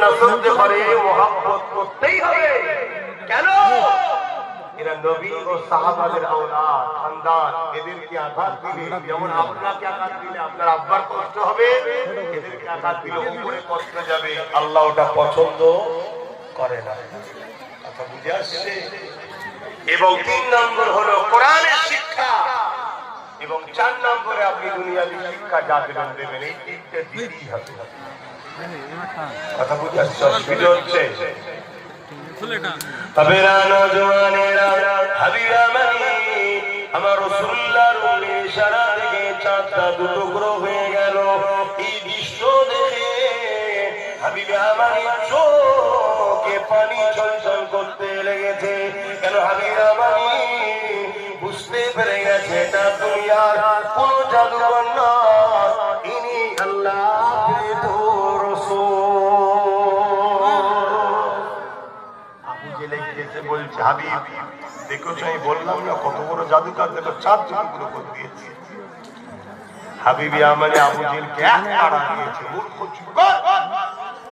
সুন্নাহ চলতে পারে, মুহাব্বত করতেই হবে। কেন? এরা নবী ও সাহাবাদের আওলাদ, খানদান। এদেরকে আঘাত দিলে, যেমন আপনাকে আঘাত দিলে আপনার আব্বার কষ্ট হবে, এদেরকে আঘাত দিলে উপরে কষ্ট যাবে। আল্লাহ ওটা পছন্দ করে না। কথা বুঝে আসছে? এবং 3 নম্বর হলো কোরআনের শিক্ষা, এবং 4 নম্বরে আপনি দুনিয়াবী শিক্ষা যা দেবেন, এই 3টে দিতেই হবে। কথা বুঝে আসছে? অসুবিধা হচ্ছে? তবেরা নওজওয়ানেরা, হাবিবা মানি, আমার রাসূলুল্লাহর ইশারা থেকে চাঁদটা দুটুকরো হয়ে গেল। এই দৃশ্য দেখে হাবিবা মানি চোখে পানি ছলছল করতে লেগেছে। কেন? হাবিবা মানি বুঝতে পেরে গেছে এটা দুনিয়ার কোন জাদুকর না, ইনি আল্লাহর বলছে, হাবিব দেখো, আমি বললাম না কত বড় জাদুকর, দেখো চাঁদ টুকরো করে দিয়েছে। হাবিবি আমারে আবু জেলকে এক তাড়া দিয়েছে, মূর্খ চুপ কর।